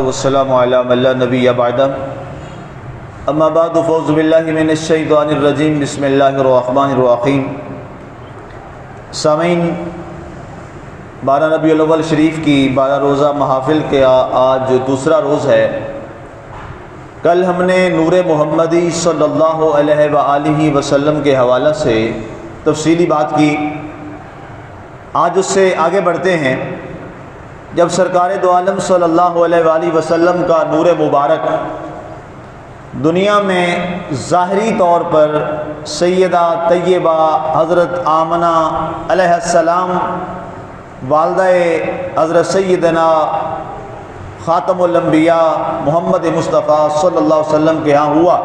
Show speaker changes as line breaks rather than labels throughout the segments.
والسلام علی من لا نبی بعدہ اما بعد فاعوذ باللہ من الشیطان الرجیم بسم اللہ الرحمن الرحیم۔ سامعین، 12 ربیع الاول شریف کی 12 روزہ محافل کے آج جو دوسرا روز ہے، کل ہم نے نور محمدی صلی اللہ علیہ وآلہ وسلم کے حوالہ سے تفصیلی بات کی۔ آج اس سے آگے بڑھتے ہیں۔ جب سرکار دو عالم صلی اللہ علیہ وآلہ وسلم کا نور مبارک دنیا میں ظاہری طور پر سیدہ طیبہ حضرت آمنہ علیہ السلام والدہ حضرت سیدنا خاتم الانبیاء محمد مصطفیٰ صلی اللہ علیہ وسلم کے ہاں ہوا،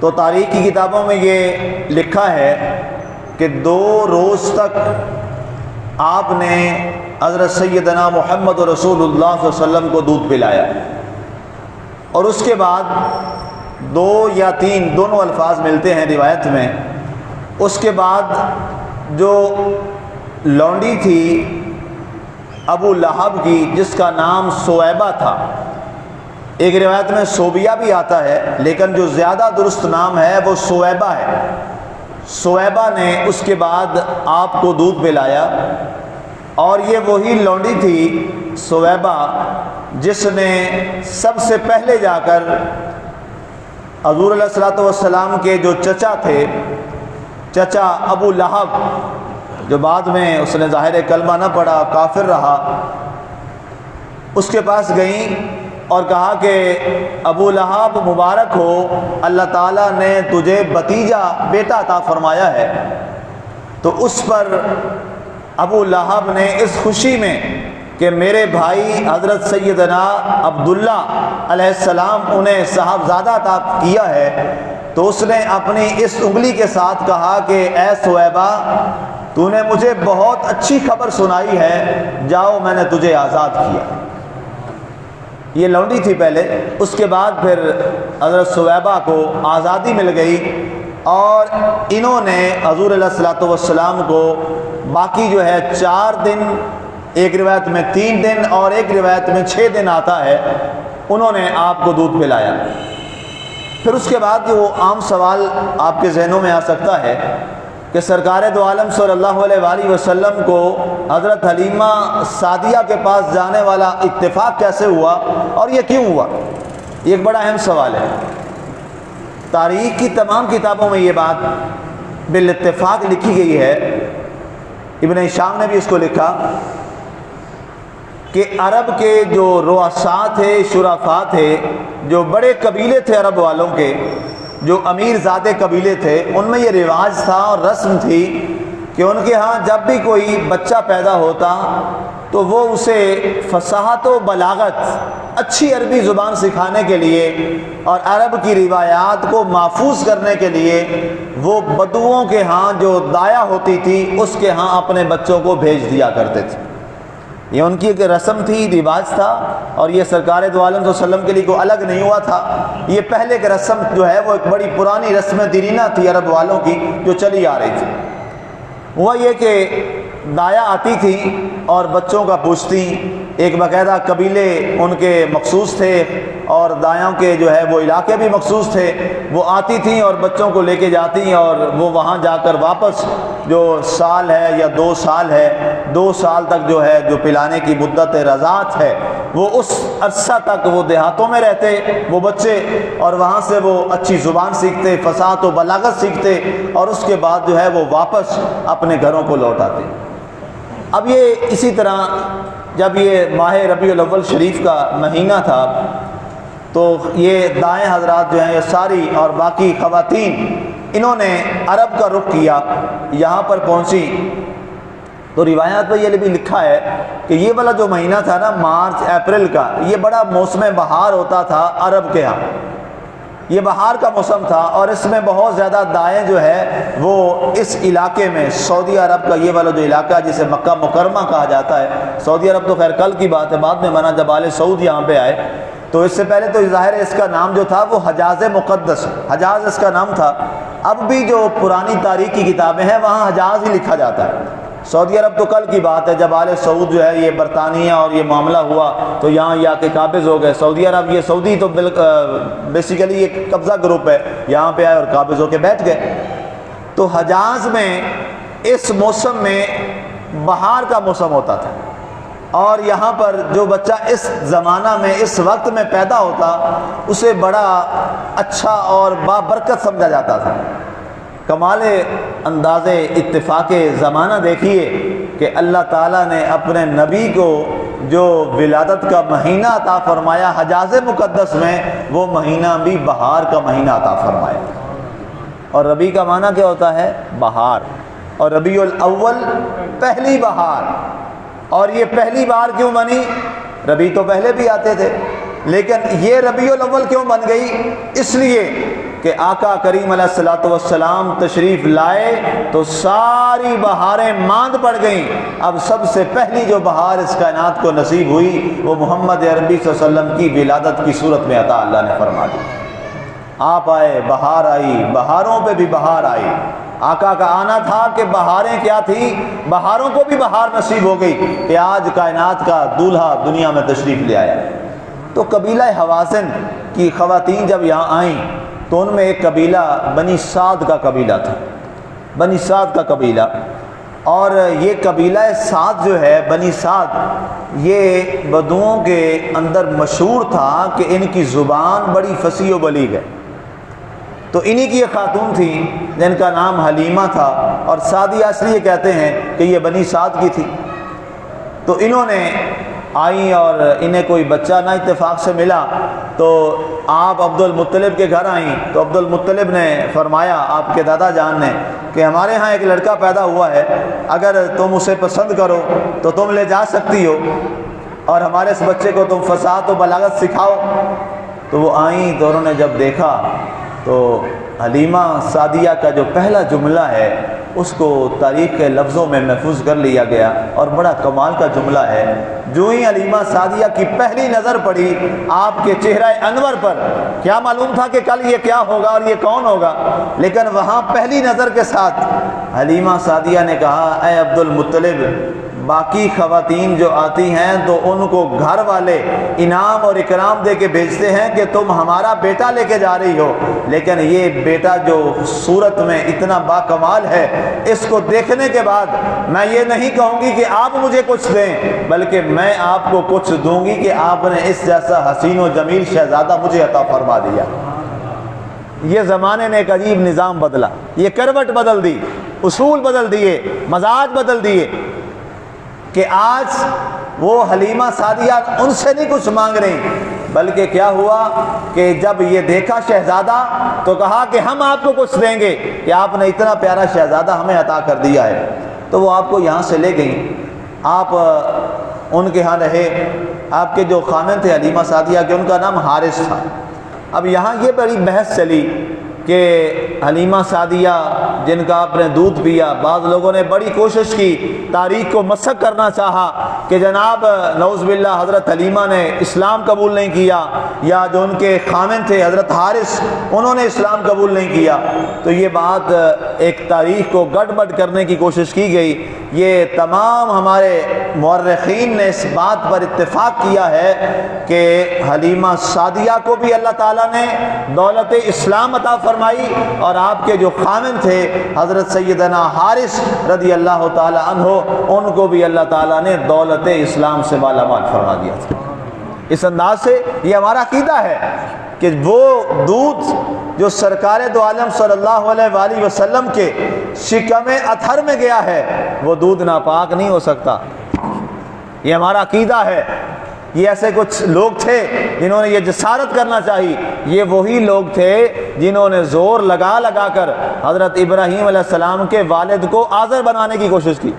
تو تاریخ کی کتابوں میں یہ لکھا ہے کہ 2 روز تک آپ نے حضرت سیدنا محمد رسول اللہ صلی اللہ علیہ وسلم کو دودھ پلایا، اور اس کے بعد 2 یا 3 دونوں الفاظ ملتے ہیں روایت میں۔ اس کے بعد جو لونڈی تھی ابو لہب کی، جس کا نام سویبہ تھا، ایک روایت میں صوبیہ بھی آتا ہے لیکن جو زیادہ درست نام ہے وہ سویبہ ہے۔ سویبہ نے اس کے بعد آپ کو دودھ پلایا، اور یہ وہی لونڈی تھی سویبہ جس نے سب سے پہلے جا کر حضور علیہ الصلوۃ والسلام کے جو چچا تھے، چچا ابو لہب، جو بعد میں اس نے ظاہر کلمہ نہ پڑھا، کافر رہا، اس کے پاس گئیں اور کہا کہ ابو لہب مبارک ہو، اللہ تعالیٰ نے تجھے بھتیجا بیٹا عطا فرمایا ہے۔ تو اس پر ابو لہب نے اس خوشی میں کہ میرے بھائی حضرت سیدنا عبداللہ علیہ السلام انہیں صاحبزادہ عطا کیا ہے، تو اس نے اپنی اس انگلی کے ساتھ کہا کہ اے سویبہ، تو نے مجھے بہت اچھی خبر سنائی ہے، جاؤ میں نے تجھے آزاد کیا۔ یہ لونڈی تھی پہلے، اس کے بعد پھر حضرت سویبہ کو آزادی مل گئی، اور انہوں نے حضور علیہ الصلوۃ والسلام کو باقی جو ہے 4 دن، ایک روایت میں 3 دن اور ایک روایت میں 6 دن آتا ہے، انہوں نے آپ کو دودھ پلایا۔ پھر اس کے بعد جو عام سوال آپ کے ذہنوں میں آ سکتا ہے کہ سرکار دو عالم صلی اللہ علیہ وآلہ وسلم کو حضرت حلیمہ سعدیہ کے پاس جانے والا اتفاق کیسے ہوا اور یہ کیوں ہوا؟ یہ ایک بڑا اہم سوال ہے۔ تاریخ کی تمام کتابوں میں یہ بات بالاتفاق لکھی گئی ہے۔ ابن ہشام نے بھی اس کو لکھا کہ عرب کے جو رؤساء تھے، شرفاء تھے، جو بڑے قبیلے تھے عرب والوں کے، جو امیر زادے قبیلے تھے، ان میں یہ رواج تھا اور رسم تھی کہ ان کے ہاں جب بھی کوئی بچہ پیدا ہوتا تو وہ اسے فصاحت و بلاغت، اچھی عربی زبان سکھانے کے لیے اور عرب کی روایات کو محفوظ کرنے کے لیے وہ بدوؤں کے ہاں جو دایا ہوتی تھی اس کے ہاں اپنے بچوں کو بھیج دیا کرتے تھے۔ یہ ان کی ایک رسم تھی، رواج تھا، اور یہ سرکار دو عالم صلی اللہ علیہ وسلم کے لیے کوئی الگ نہیں ہوا تھا۔ یہ پہلے کی رسم جو ہے وہ ایک بڑی پرانی رسم دیرینہ تھی عرب والوں کی، جو چلی آ رہی تھی۔ وہ یہ کہ دایا آتی تھی اور بچوں کا پوچھتی، ایک باقاعدہ قبیلے ان کے مخصوص تھے اور دایاں کے جو ہے وہ علاقے بھی مخصوص تھے، وہ آتی تھیں اور بچوں کو لے کے جاتی، اور وہ وہاں جا کر واپس جو سال ہے یا 2 سال ہے، 2 سال تک جو ہے جو پلانے کی مدت رضاعت ہے، وہ اس عرصہ تک وہ دیہاتوں میں رہتے وہ بچے، اور وہاں سے وہ اچھی زبان سیکھتے، فصاحت و بلاغت سیکھتے، اور اس کے بعد جو ہے وہ واپس اپنے گھروں کو لوٹ آتے۔ اب یہ اسی طرح جب یہ ماہ ربیع الاول شریف کا مہینہ تھا تو یہ دائیں حضرات جو ہیں یہ ساری اور باقی خواتین، انہوں نے عرب کا رخ کیا، یہاں پر پہنچی۔ تو روایات میں یہ بھی لکھا ہے کہ یہ والا جو مہینہ تھا نا، مارچ اپریل کا، یہ بڑا موسم بہار ہوتا تھا عرب کے ہاں، یہ بہار کا موسم تھا، اور اس میں بہت زیادہ دائیں جو ہے وہ اس علاقے میں، سعودی عرب کا یہ والا جو علاقہ ہے جسے مکہ مکرمہ کہا جاتا ہے، سعودی عرب تو خیر کل کی بات ہے، بعد میں بنا جب آل سعود یہاں پہ آئے، تو اس سے پہلے تو ظاہر ہے اس کا نام جو تھا وہ حجاز مقدس، حجاز اس کا نام تھا۔ اب بھی جو پرانی تاریخ کی کتابیں ہیں وہاں حجاز ہی لکھا جاتا ہے، سعودی عرب تو کل کی بات ہے، جب آل سعود جو ہے یہ برطانیہ اور یہ معاملہ ہوا تو یہاں یہ آ کے قابض ہو گئے۔ سعودی عرب، یہ سعودی تو بیسیکلی ایک قبضہ گروپ ہے، یہاں پہ آئے اور قابض ہو کے بیٹھ گئے۔ تو حجاز میں اس موسم میں بہار کا موسم ہوتا تھا، اور یہاں پر جو بچہ اس زمانہ میں اس وقت میں پیدا ہوتا اسے بڑا اچھا اور بابرکت سمجھا جاتا تھا۔ کمال انداز اتفاق زمانہ دیکھیے کہ اللہ تعالیٰ نے اپنے نبی کو جو ولادت کا مہینہ عطا فرمایا حجاز مقدس میں، وہ مہینہ بھی بہار کا مہینہ عطا فرمایا۔ اور ربیع کا معنی کیا ہوتا ہے؟ بہار، اور ربیع الاول پہلی بہار۔ اور یہ پہلی بار کیوں بنی؟ ربیع تو پہلے بھی آتے تھے، لیکن یہ ربیع الاول کیوں بن گئی؟ اس لیے کہ آقا کریم علیہ الصلوۃ والسلام تشریف لائے تو ساری بہاریں ماند پڑ گئیں۔ اب سب سے پہلی جو بہار اس کائنات کو نصیب ہوئی وہ محمد عربی صلی اللہ علیہ وسلم کی ولادت کی صورت میں عطا اللہ نے فرما دی۔ آپ آئے، بہار آئی، بہاروں پہ بھی بہار آئی۔ آقا کا آنا تھا کہ بہاریں کیا تھی، بہاروں کو بھی بہار نصیب ہو گئی کہ آج کائنات کا دولہا دنیا میں تشریف لے آیا۔ تو قبیلہ حوازن کی خواتین جب یہاں آئیں تو ان میں ایک قبیلہ بنی سعد کا قبیلہ تھا، بنی سعد کا قبیلہ۔ اور یہ قبیلہ سعد جو ہے، بنی سعد، یہ بدوؤں کے اندر مشہور تھا کہ ان کی زبان بڑی فصیح و بلیغ ہے۔ تو انہی کی ایک خاتون تھی جن کا نام حلیمہ تھا، اور سعدیہ اس لیے کہتے ہیں کہ یہ بنی سعد کی تھی۔ تو انہوں نے آئیں اور انہیں کوئی بچہ نہ اتفاق سے ملا، تو آپ عبد المطلب کے گھر آئیں تو عبد المطلب نے فرمایا آپ کے دادا جان نے کہ ہمارے ہاں ایک لڑکا پیدا ہوا ہے، اگر تم اسے پسند کرو تو تم لے جا سکتی ہو اور ہمارے اس بچے کو تم فصاحت و بلاغت سکھاؤ۔ تو وہ آئیں تو انہوں نے جب دیکھا تو حلیمہ سعدیہ کا جو پہلا جملہ ہے اس کو تاریخ کے لفظوں میں محفوظ کر لیا گیا، اور بڑا کمال کا جملہ ہے۔ جو ہی حلیمہ سعدیہ کی پہلی نظر پڑی آپ کے چہرہ انور پر، کیا معلوم تھا کہ کل یہ کیا ہوگا اور یہ کون ہوگا، لیکن وہاں پہلی نظر کے ساتھ حلیمہ سعدیہ نے کہا، اے عبد المطلب، باقی خواتین جو آتی ہیں تو ان کو گھر والے انعام اور اکرام دے کے بھیجتے ہیں کہ تم ہمارا بیٹا لے کے جا رہی ہو، لیکن یہ بیٹا جو صورت میں اتنا باکمال ہے، اس کو دیکھنے کے بعد میں یہ نہیں کہوں گی کہ آپ مجھے کچھ دیں، بلکہ میں آپ کو کچھ دوں گی کہ آپ نے اس جیسا حسین و جمیل شہزادہ مجھے عطا فرما دیا۔ یہ زمانے نے ایک عجیب نظام بدلا، یہ کروٹ بدل دی، اصول بدل دیے، مزاج بدل دیے، کہ آج وہ حلیمہ سعدیہ ان سے نہیں کچھ مانگ رہی، بلکہ کیا ہوا کہ جب یہ دیکھا شہزادہ تو کہا کہ ہم آپ کو کچھ دیں گے کہ آپ نے اتنا پیارا شہزادہ ہمیں عطا کر دیا ہے۔ تو وہ آپ کو یہاں سے لے گئیں، آپ ان کے ہاں رہے۔ آپ کے جو خامن تھے حلیمہ سعدیہ کے، ان کا نام حارث تھا۔ اب یہاں یہ بڑی بحث چلی کہ حلیمہ سعدیہ جن کا آپ نے دودھ پیا، بعض لوگوں نے بڑی کوشش کی، تاریخ کو مسخ کرنا چاہا کہ جناب نعوذ باللہ حضرت حلیمہ نے اسلام قبول نہیں کیا، یا جو ان کے خامن تھے حضرت حارث انہوں نے اسلام قبول نہیں کیا۔ تو یہ بات ایک تاریخ کو گڑبڑ کرنے کی کوشش کی گئی۔ یہ تمام ہمارے مورخین نے اس بات پر اتفاق کیا ہے کہ حلیمہ سعدیہ کو بھی اللہ تعالیٰ نے دولت اسلام عطا فرمائی، اور آپ کے جو خامن تھے حضرت سیدنا حارث رضی اللہ تعالی عنہ، ان کو بھی اللہ تعالیٰ نے دولت اسلام سے مالا مال فرما دیا تھا۔ اس انداز سے یہ ہمارا عقیدہ ہے کہ وہ دودھ جو سرکار دو عالم صلی اللہ علیہ وآلہ وسلم کے شکم اطہر میں گیا ہے، وہ دودھ ناپاک نہیں ہو سکتا۔ یہ ہمارا عقیدہ ہے۔ یہ ایسے کچھ لوگ تھے جنہوں نے یہ جسارت کرنا چاہی، یہ وہی لوگ تھے جنہوں نے زور لگا لگا کر حضرت ابراہیم علیہ السلام کے والد کو آذر بنانے کی کوشش کی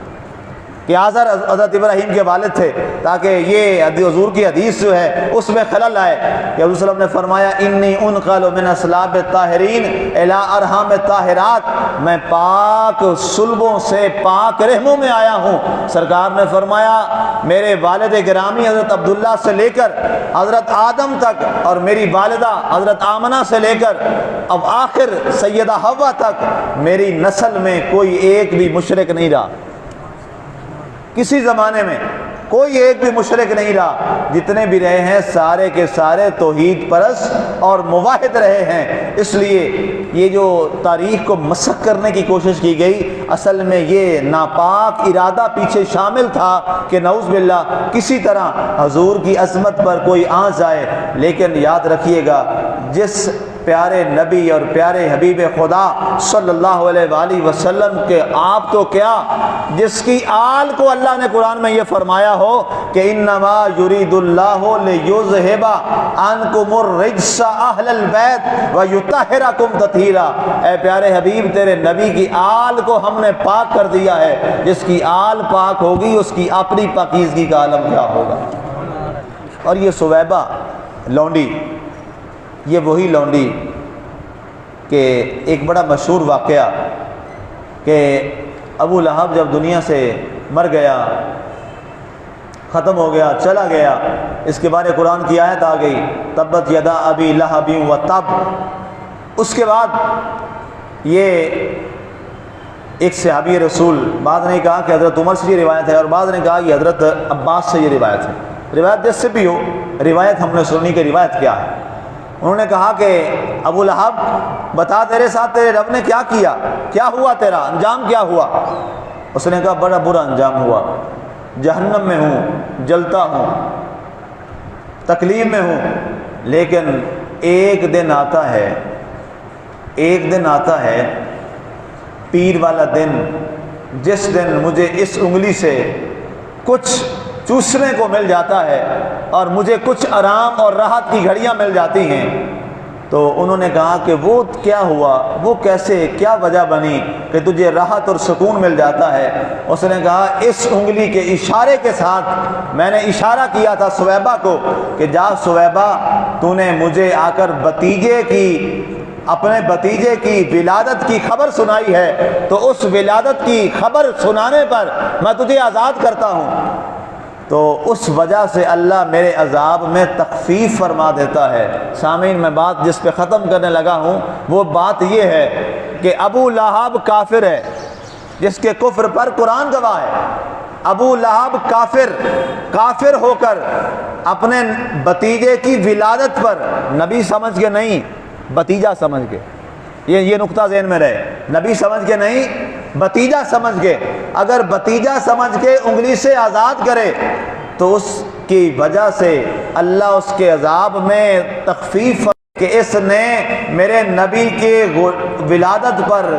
کہ آذر حضرت ابراہیم کے والد تھے، تاکہ یہ حضور کی حدیث جو ہے اس میں خلل آئے کہ حضور صلی اللہ علیہ وسلم نے فرمایا انی انقل من اصلاب الطاہرین الی ارحام الطاہرات، میں پاک صلبوں سے پاک رحموں میں آیا ہوں۔ سرکار نے فرمایا میرے والد گرامی حضرت عبداللہ سے لے کر حضرت آدم تک، اور میری والدہ حضرت آمنہ سے لے کر اب آخر سیدہ حوا تک، میری نسل میں کوئی ایک بھی مشرک نہیں رہا۔ کسی زمانے میں کوئی ایک بھی مشرک نہیں رہا، جتنے بھی رہے ہیں سارے کے سارے توحید پرست اور موحد رہے ہیں۔ اس لیے یہ جو تاریخ کو مسخ کرنے کی کوشش کی گئی، اصل میں یہ ناپاک ارادہ پیچھے شامل تھا کہ نعوذ باللہ کسی طرح حضور کی عظمت پر کوئی آنچ جائے۔ لیکن یاد رکھیے گا، جس پیارے نبی اور پیارے حبیب خدا صلی اللہ علیہ وآلہ وسلم کے آپ تو کیا، جس کی آل کو اللہ نے قرآن میں یہ فرمایا ہو کہ انما یرید اللہ لیذھب عنکم الرجس اہل البیت ویطہرکم تطہیرا، اے پیارے حبیب تیرے نبی کی آل کو ہم نے پاک کر دیا ہے، جس کی آل پاک ہوگی اس کی اپنی پاکیزگی کا عالم کیا ہوگا۔ اور یہ ثویبہ لونڈی، یہ وہی لونڈی کہ ایک بڑا مشہور واقعہ کہ ابو لہب جب دنیا سے مر گیا، ختم ہو گیا، چلا گیا، اس کے بارے قرآن کی آیت آ گئی تبت یدا ابی لہب و تب۔ اس کے بعد یہ ایک صحابی رسول، بعض نے کہا کہ حضرت عمر سے یہ روایت ہے اور بعض نے کہا کہ حضرت عباس سے یہ روایت ہے، روایت جس سے بھی ہو، روایت ہم نے سنی کہ روایت کیا ہے۔ انہوں نے کہا کہ ابو لہب بتا تیرے ساتھ تیرے رب نے کیا کیا، کیا ہوا، تیرا انجام کیا ہوا؟ اس نے کہا بڑا برا انجام ہوا، جہنم میں ہوں، جلتا ہوں، تکلیف میں ہوں، لیکن ایک دن آتا ہے، ایک دن آتا ہے پیر والا دن، جس دن مجھے اس انگلی سے کچھ چوسنے کو مل جاتا ہے اور مجھے کچھ آرام اور راحت کی گھڑیاں مل جاتی ہیں۔ تو انہوں نے کہا کہ وہ کیا ہوا، وہ کیسے، کیا وجہ بنی کہ تجھے راحت اور سکون مل جاتا ہے؟ اس نے کہا اس انگلی کے اشارے کے ساتھ میں نے اشارہ کیا تھا ثویبہ کو کہ جا ثویبہ، تو نے مجھے آ کر اپنے بتیجے کی ولادت کی خبر سنائی ہے، تو اس ولادت کی خبر سنانے پر میں تجھے آزاد کرتا ہوں۔ تو اس وجہ سے اللہ میرے عذاب میں تخفیف فرما دیتا ہے۔ سامعین، میں بات جس پہ ختم کرنے لگا ہوں وہ بات یہ ہے کہ ابو لہب کافر ہے، جس کے کفر پر قرآن گواہ ہے۔ ابو لہب کافر ہو کر اپنے بتیجے کی ولادت پر، نبی سمجھ کے نہیں، بتیجا سمجھ کے، یہ نقطہ ذہن میں رہے، نبی سمجھ کے نہیں، بتیجا سمجھ کے، اگر بتیجا سمجھ کے انگلی سے آزاد کرے تو اس کی وجہ سے اللہ اس کے عذاب میں تخفیف کہ اس نے میرے نبی کے ولادت پر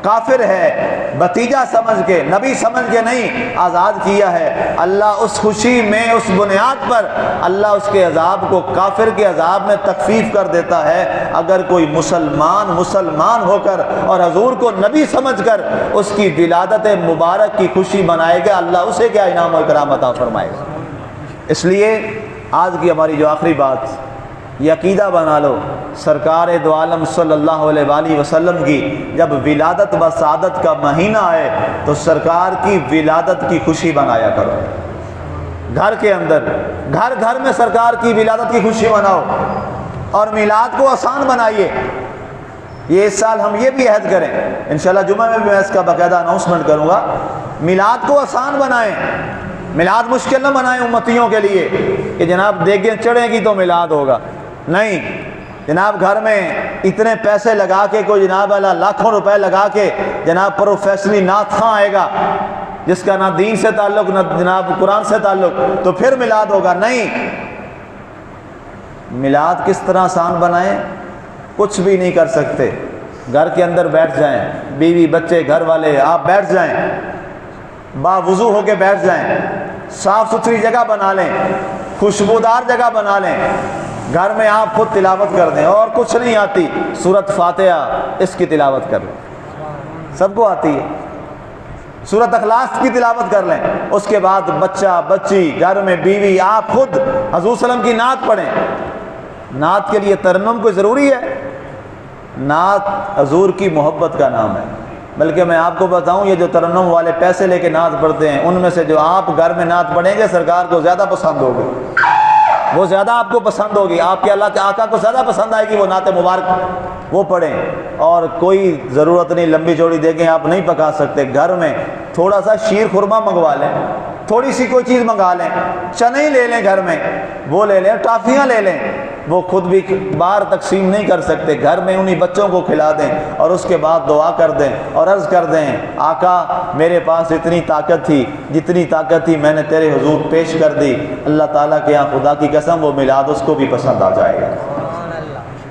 کافر ہے، بتیجا سمجھ کے، نبی سمجھ کے نہیں، آزاد کیا ہے۔ اللہ اس خوشی میں، اس بنیاد پر اللہ اس کے عذاب کو کافر کے عذاب میں تخفیف کر دیتا ہے۔ اگر کوئی مسلمان ہو کر اور حضور کو نبی سمجھ کر اس کی ولادت مبارک کی خوشی منائے گا، اللہ اسے کیا انعام و اکرام عطا فرمائے گا۔ اس لیے آج کی ہماری جو آخری بات، یہ عقیدہ بنا لو، سرکار دو عالم صلی اللہ علیہ وآلہ وسلم کی جب ولادت و سعادت کا مہینہ آئے تو سرکار کی ولادت کی خوشی منایا کرو۔ گھر کے اندر، گھر میں سرکار کی ولادت کی خوشی مناؤ اور میلاد کو آسان بنائیے۔ یہ اس سال ہم یہ بھی عہد کریں، انشاءاللہ جمعہ میں بھی میں اس کا باقاعدہ اناؤنسمنٹ کروں گا، میلاد کو آسان بنائیں، میلاد مشکل نہ بنائیں امتیوں کے لیے کہ جناب دیگیں چڑھیں گی تو میلاد ہوگا، نہیں جناب، گھر میں اتنے پیسے لگا کے کوئی جناب اللہ لاکھوں روپے لگا کے جناب پروفیشنلی نعت خواں آئے گا جس کا نہ دین سے تعلق نہ جناب قرآن سے تعلق، تو پھر میلاد ہوگا، نہیں۔ میلاد کس طرح آسان بنائیں؟ کچھ بھی نہیں کر سکتے، گھر کے اندر بیٹھ جائیں، بیوی بچے گھر والے آپ بیٹھ جائیں، باوضو ہو کے بیٹھ جائیں، صاف ستھری جگہ بنا لیں، خوشبودار جگہ بنا لیں، گھر میں آپ خود تلاوت کر دیں، اور کچھ نہیں آتی سورۃ فاتحہ اس کی تلاوت کر لیں، سب کو آتی ہے، سورۃ اخلاص کی تلاوت کر لیں، اس کے بعد بچہ بچی گھر میں بیوی آپ خود حضور صلی اللہ علیہ وسلم کی نعت پڑھیں۔ نعت کے لیے ترنم کوئی ضروری ہے؟ نعت حضور کی محبت کا نام ہے، بلکہ میں آپ کو بتاؤں یہ جو ترنم والے پیسے لے کے نعت پڑھتے ہیں، ان میں سے جو آپ گھر میں نعت پڑھیں گے سرکار کو زیادہ پسند ہوگی، وہ زیادہ آپ کو پسند ہوگی، آپ کے اللہ کے آقا کو زیادہ پسند آئے گی وہ نعت مبارک، وہ پڑھیں۔ اور کوئی ضرورت نہیں لمبی چوڑی دیکھیں آپ نہیں پکا سکتے، گھر میں تھوڑا سا شیر خورما منگوا لیں، تھوڑی سی کوئی چیز منگا لیں، چنے ہی لے لیں گھر میں، وہ لے لیں، ٹافیاں لے لیں، وہ خود بھی باہر تقسیم نہیں کر سکتے، گھر میں انہی بچوں کو کھلا دیں اور اس کے بعد دعا کر دیں اور عرض کر دیں آقا میرے پاس اتنی طاقت تھی، جتنی طاقت تھی میں نے تیرے حضور پیش کر دی، اللہ تعالیٰ کے یہاں خدا کی قسم وہ میلاد اس کو بھی پسند آ جائے گا۔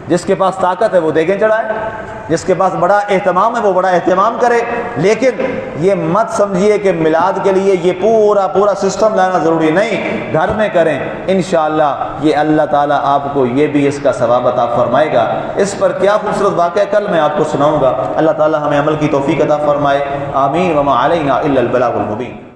جس کے پاس طاقت ہے وہ دیگیں چڑھائے، جس کے پاس بڑا اہتمام ہے وہ بڑا اہتمام کرے، لیکن یہ مت سمجھیے کہ میلاد کے لیے یہ پورا سسٹم لانا ضروری نہیں، گھر میں کریں انشاءاللہ یہ اللہ تعالیٰ آپ کو یہ بھی اس کا ثواب عطا فرمائے گا۔ اس پر کیا خوبصورت واقعہ کل میں آپ کو سناؤں گا، اللہ تعالیٰ ہمیں عمل کی توفیق عطا فرمائے، آمین، وما علینا الا البلاغ المبین۔